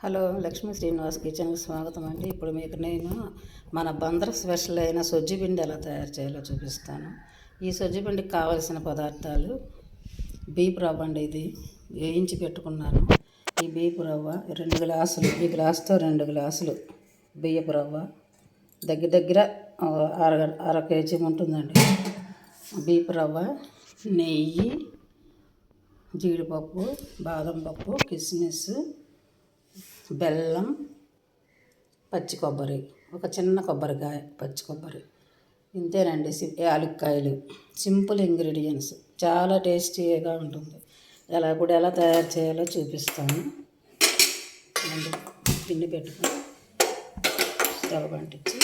Hello, Lakshmi Srinivas కిచెన్కి స్వాగతం అండి. ఇప్పుడు మీకు నేను మన బందర్ స్పెషల్ అయిన సొజ్జిపిండి ఎలా తయారు చేయాలో చూపిస్తాను. ఈ సొజ్జిపిండికి కావలసిన పదార్థాలు బీపు రవ్వ అండి. ఇది వేయించి పెట్టుకున్నాను. ఈ బీపు రవ్వ 2 గ్లాసులు, ఈ గ్లాసుతో 2 గ్లాసులు బియ్యపు రవ్వ, దగ్గర దగ్గర అర కేజీ ఉంటుందండి. బీపు రవ్వ, నెయ్యి, జీడిపప్పు, బాదం పప్పు, కిస్మిస్, బెల్లం, పచ్చి కొబ్బరి, ఒక చిన్న కొబ్బరికాయ, పచ్చి కొబ్బరి, ఇంతేనండి. యాలక్కాయలు, సింపుల్ ఇంగ్రీడియంట్స్, చాలా టేస్టీగా ఉంటుంది. ఇప్పుడు ఎలా తయారు చేయాలో చూపిస్తాను. పిండి పెట్టుకొని స్టవ్ అంటించి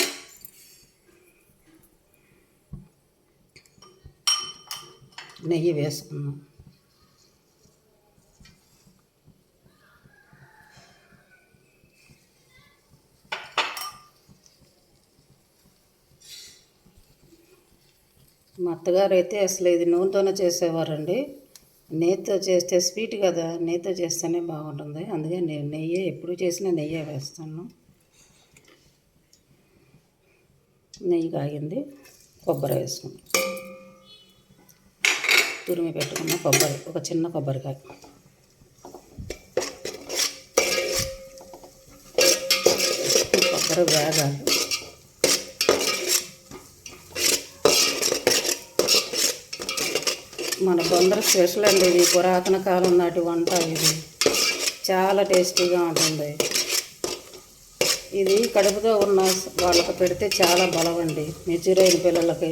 నెయ్యి వేసుకున్నాం. మా అత్తగారు అయితే అసలు ఇది నూనెతోనే చేసేవారండి. నెయ్యితో చేస్తే స్వీట్ కదా, నెయ్యితో చేస్తేనే బాగుంటుంది. అందుకే నేను నెయ్యి ఎప్పుడు చేసినా నెయ్యే వేస్తాను. నెయ్యి కాగింది, కొబ్బరి వేసుకుంటాం. తురిమి పెట్టుకున్న కొబ్బరి, ఒక చిన్న కొబ్బరికాయ, కొబ్బరి వేగాలి. మన బందర్ స్పెషల్ అండి ఇది, పురాతన కాలం నాటి వంట. ఇది చాలా టేస్టీగా ఉంటుంది. ఇది కడుపుతో ఉన్న వాళ్ళకి పెడితే చాలా బలం అండి. మెచ్యూర్ అయిన పిల్లలకి,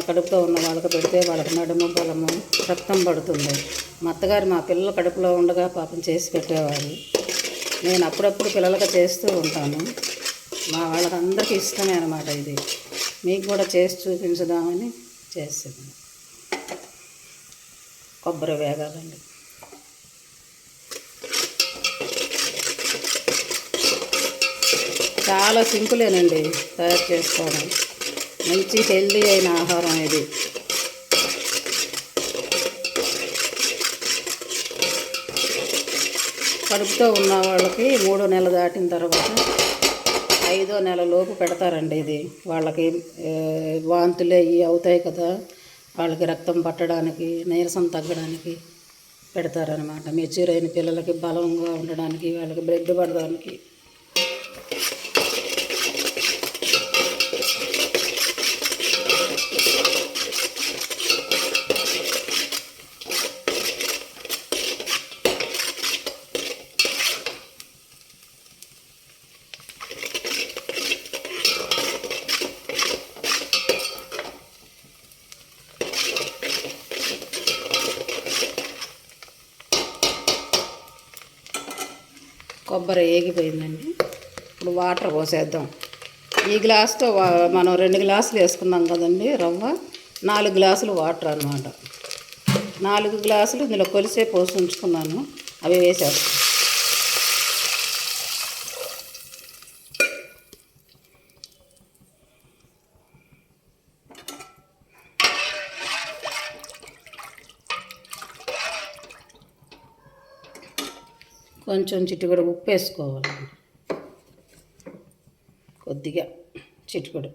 కడుపుతో ఉన్న వాళ్ళకి పెడితే వాళ్ళకి నడుము బలము, రక్తం పడుతుంది. మా అత్తగారు మా పిల్లలు కడుపులో ఉండగా పాపం చేసి పెట్టేవారు. నేను అప్పుడప్పుడు పిల్లలకి చేస్తూ ఉంటాను. మా వాళ్ళకందరికీ ఇష్టమే అన్నమాట. ఇది మీకు కూడా చేసి చూపించుదామని చేసింది. కొబ్బరి వేగాలండి. చాలా సింపులేనండి తయారు చేసుకోవడం. మంచి హెల్దీ అయిన ఆహారం ఇది. కడుపుతో ఉన్న వాళ్ళకి 3వ నెల దాటిన తర్వాత 5వ నెల లోపు పెడతారండి. ఇది వాళ్ళకి వాంతులు అవి అవుతాయి కదా, వాళ్ళకి రక్తం పట్టడానికి, నీరసం తగ్గడానికి పెడతారనమాట. మెచ్యూర్ అయిన పిల్లలకి బలంగా ఉండడానికి, వాళ్ళకి బ్లడ్ పడడానికి. కొబ్బరి ఏగిపోయిందండి. ఇప్పుడు వాటర్ పోసేద్దాం. ఈ గ్లాస్తో మనం 2 గ్లాసులు వేసుకున్నాం కదండి రవ్వ, 4 గ్లాసులు వాటర్ అన్నమాట. 4 గ్లాసులు ఇందులో కొలిసే పోసి ఉంచుకున్నాను, అవి వేసేస్తాం. కొంచెం చిటికెడు ఉప్పు వేసుకోవాలి, కొద్దిగా చిటికెడు.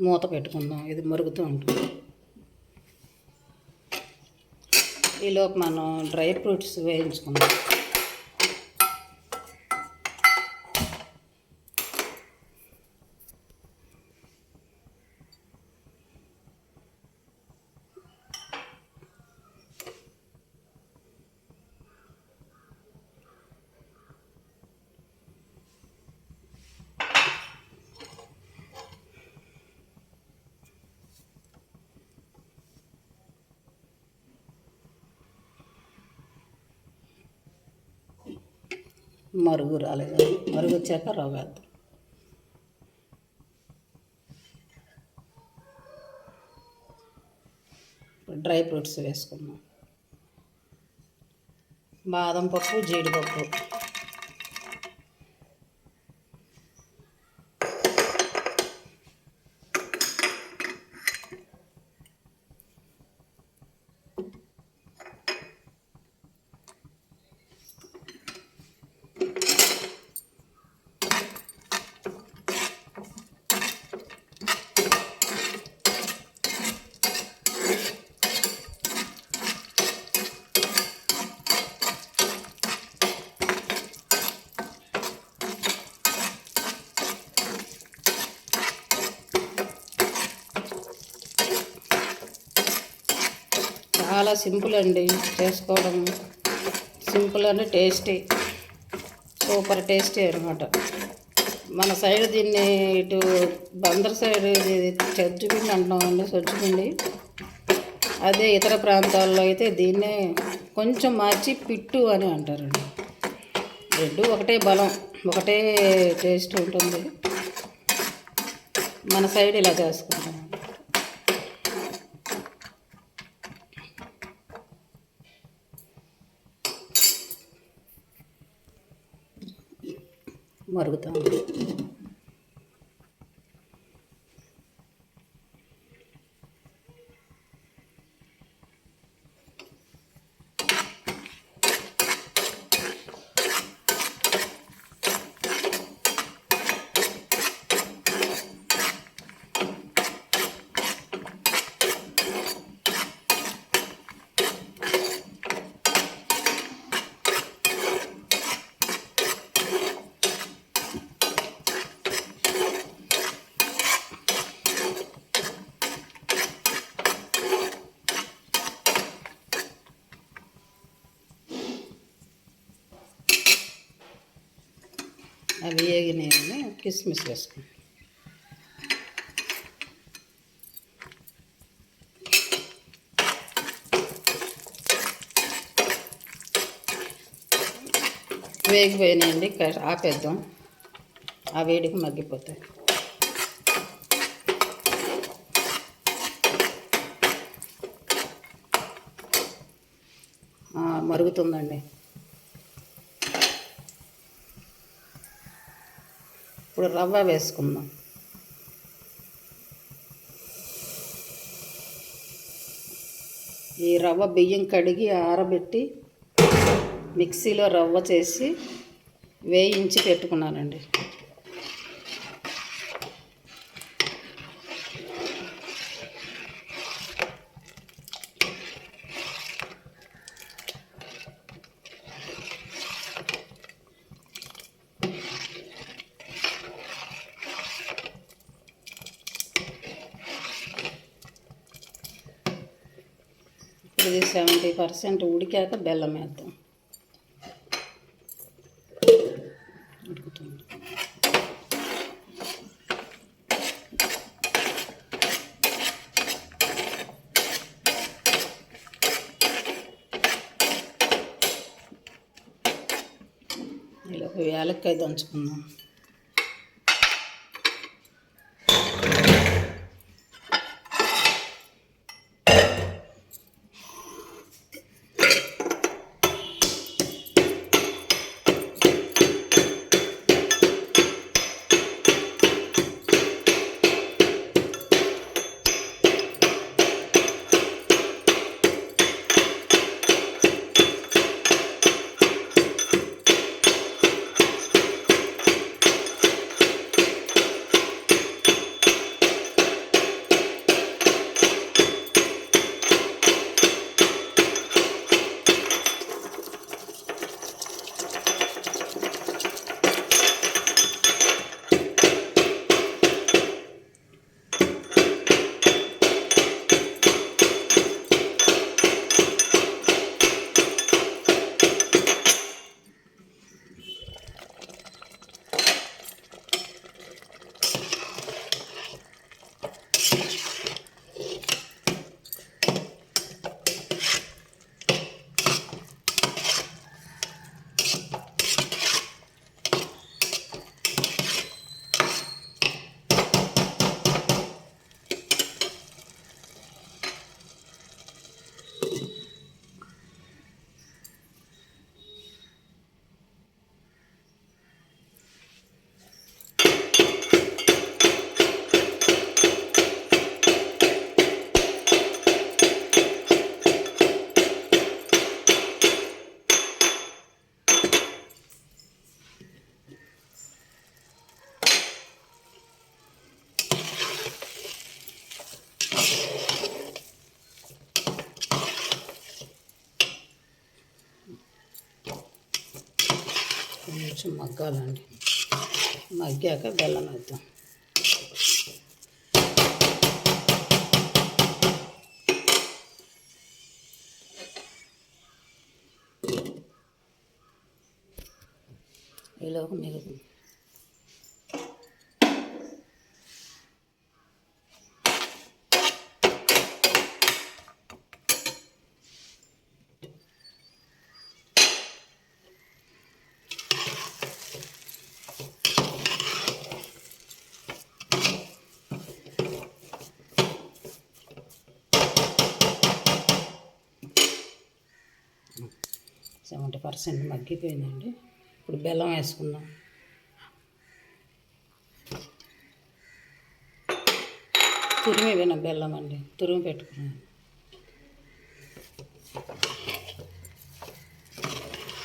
మూత పెట్టుకుందాం, ఇది మరుగుతూ ఉంటుంది. ఈలోపు మనం డ్రై ఫ్రూట్స్ వేయించుకుందాం. మరుగు రాలేదు, మరుగు వచ్చాక రవ్వ వేద్దాం. డ్రై ఫ్రూట్స్ వేసుకున్నాం. బాదం పప్పు, జీడిపప్పు, చాలా సింపుల్ అండి చేసుకోవడం. సింపుల్ అంటే టేస్టీ, సూపర్ టేస్టీ అనమాట. మన సైడ్ దీన్ని ఇటు బందర్ సైడ్ సజ్జుపిండి అంటున్నామండి, సజ్జుపిండి. అదే ఇతర ప్రాంతాల్లో అయితే దీన్నే కొంచెం మార్చి పిట్టు అని అంటారండి. రెండు ఒకటే బలం, ఒకటే టేస్ట్ ఉంటుంది. మన సైడ్ ఇలా చేసుకుంటాం. మరుగుతాం. అవి వేగినాయని కిస్మిస్ వేసుకుంటాం. వేగిపోయినాయండి, ఆపేద్దాం. ఆ వేడికి మగ్గిపోతాయి. మరుగుతుందండి. ఇప్పుడు రవ్వ వేసుకుందాం. ఈ రవ్వ బియ్యం కడిగి ఆరబెట్టి మిక్సీలో రవ్వ చేసి వేయించి పెట్టుకున్నానండి. ఇది 70% ఉడికాక బెల్లం వేద్దాం. ఉడుకుతుంది. ఇలా యాలక్కాయ దంచుకుందాం. కొంచెం మగ్గాలండి. మగ్గాక బెల్లం వేద్దాం. ఈలోపు మిగులు సెవెంటీ పర్సెంట్ మగ్గిపోయిందండి. ఇప్పుడు బెల్లం వేసుకుందాం. తురిమి విన బెల్లం అండి, తురిమి పెట్టుకున్నాను.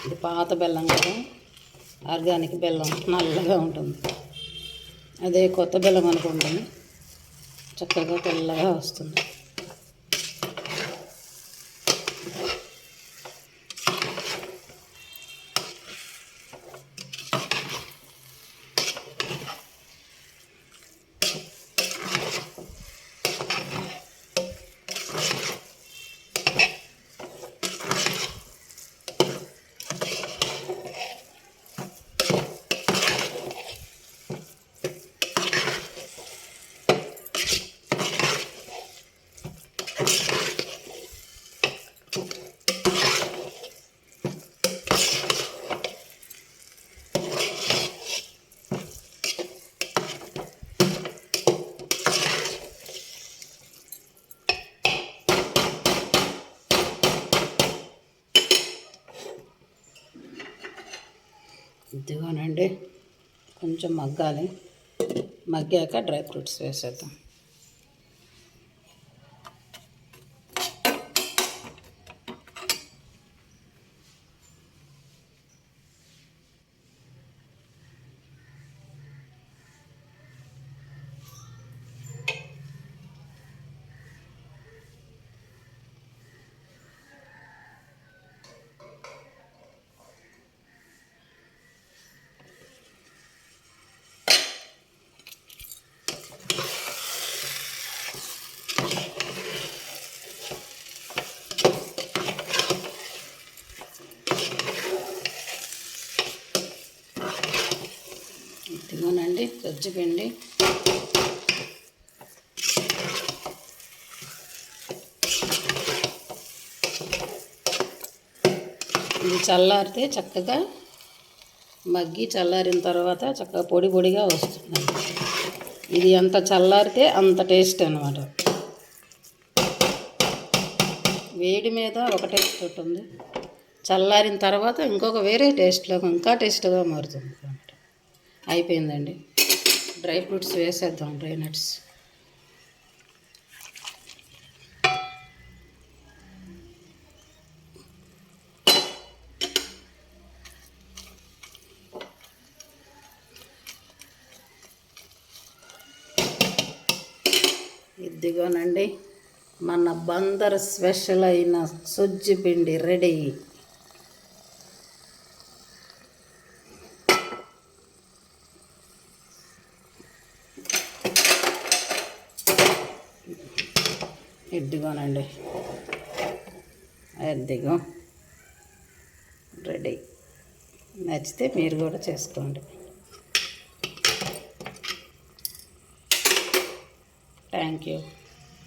ఇది పాత బెల్లం కదా, ఆర్గానిక్ బెల్లం, నల్లగా ఉంటుంది. అదే కొత్త బెల్లం అనుకోండి, చక్కగా తెల్లగా వస్తుంది. ఇదిగోనండి, కొంచెం మగ్గాలి. మగ్గాక డ్రై ఫ్రూట్స్ వేసేద్దాం. ఇదిగోనండి సజ్జిపిండి. ఇది చల్లారితే చక్కగా మగ్గి, చల్లారిన తర్వాత చక్కగా పొడి పొడిగా వస్తుంది. ఇది ఎంత చల్లారితే అంత టేస్ట్ అన్నమాట. వేడి మీద ఒక టేస్ట్ ఉంటుంది, చల్లారిన తర్వాత ఇంకొక వేరే టేస్ట్లో ఇంకా టేస్ట్గా మారుతుంది. అయిపోయిందండి. డ్రై ఫ్రూట్స్ వేసేద్దాం, డ్రై నట్స్. ఇదిగోనండి, మన బందర్ స్పెషల్ అయిన సొజ్జి పిండి రెడీ. ఇదిగోనండి, ఇదిగో రెడీ. నచ్చితే మీరు కూడా చేసుకోండి. Thank you.